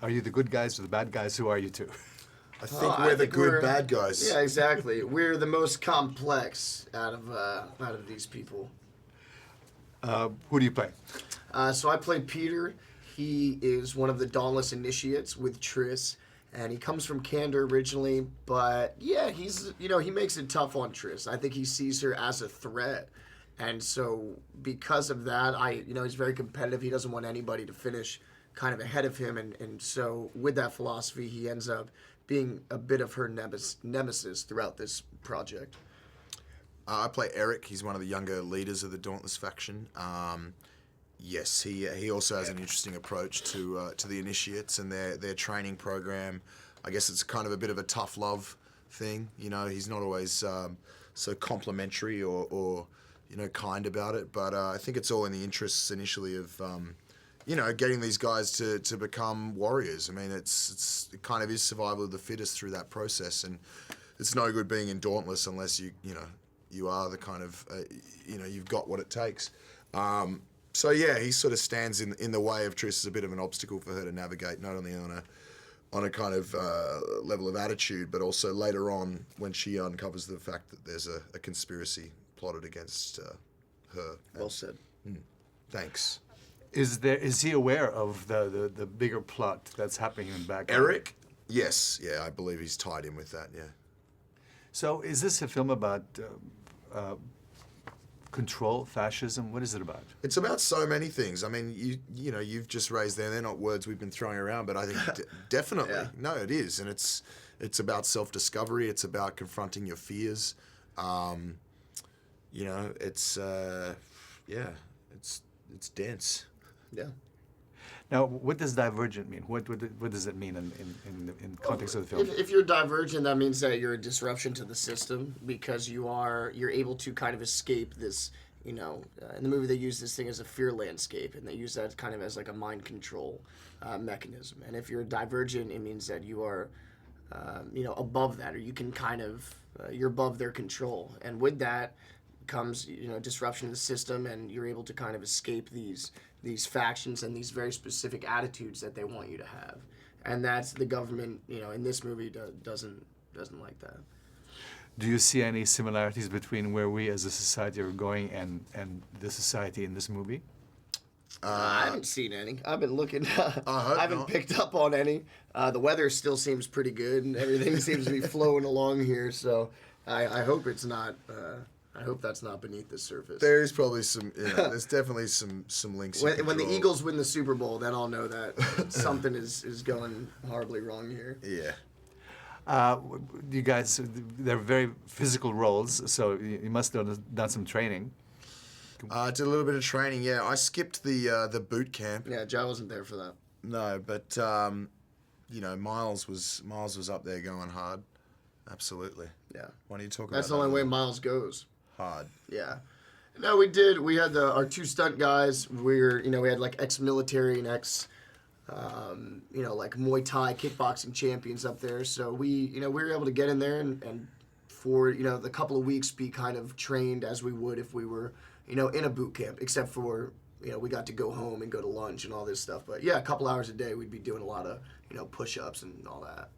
Are you the good guys or the bad guys? Who are you two? I think we're the good we're- bad guys. Yeah, exactly. We're the most complex out of these people. Who do you play? So I play Peter. He is one of the Dauntless Initiates with Triss, and he comes from Kandor originally. But yeah, he makes it tough on Triss. I think he sees her as a threat, and so because of that, he's very competitive. He doesn't want anybody to finish kind of ahead of him, and so with that philosophy, he ends up being a bit of her nemesis throughout this project. I play Eric. He's one of the younger leaders of the Dauntless faction. Yes, he also has an interesting approach to the Initiates and their training program. I guess it's kind of a bit of a tough love thing. He's not always so complimentary or kind about it. But I think it's all in the interests initially of getting these guys to become warriors. I mean, it kind of is survival of the fittest through that process, and it's no good being in Dauntless unless you are the kind of you've got what it takes. So yeah, he sort of stands in the way of Triss as a bit of an obstacle for her to navigate, not only on a kind of level of attitude, but also later on when she uncovers the fact that there's a conspiracy plotted against her. Well said. Thanks. Is he aware of the bigger plot that's happening in the background? Eric? Yes. Yeah, I believe he's tied in with that, yeah. So is this a film about control, fascism? What is it about? It's about so many things. I mean, you've just raised there. They're not words we've been throwing around, but I think definitely, Yeah. No, it is, and it's about self-discovery. It's about confronting your fears. It's dense. Yeah. Now, what does Divergent mean? What does it mean in context of the film? If you're Divergent, that means that you're a disruption to the system because you're able to kind of escape this. In the movie they use this thing as a fear landscape, and they use that kind of as like a mind control mechanism. And if you're Divergent, it means that you are, above that, or you can kind of you're above their control. And with that comes disruption of the system, and you're able to kind of escape these factions and these very specific attitudes that they want you to have. And that's the government, in this movie doesn't like that. Do you see any similarities between where we as a society are going and the society in this movie? I haven't seen any. I've been looking. I I haven't picked up on any. The weather still seems pretty good, and everything seems to be flowing along here. So I hope it's not. I hope that's not beneath the surface. There is probably some. There's definitely some links. When the Eagles win the Super Bowl, then I'll know that something is going horribly wrong here. Yeah. You guys, they're very physical roles, so you must have done some training. Did a little bit of training. Yeah, I skipped the boot camp. Yeah, Jai wasn't there for that. No, but Miles was up there going hard. Absolutely. Yeah. Why don't you talk about That's the that only a way little? Mules goes. Hard. Yeah. No, we did. We had our two stunt guys. We had like ex-military and like Muay Thai kickboxing champions up there. So we were able to get in there and for, the couple of weeks be kind of trained as we would if we were, in a boot camp, except for, we got to go home and go to lunch and all this stuff. But yeah, a couple hours a day, we'd be doing a lot of, push-ups and all that.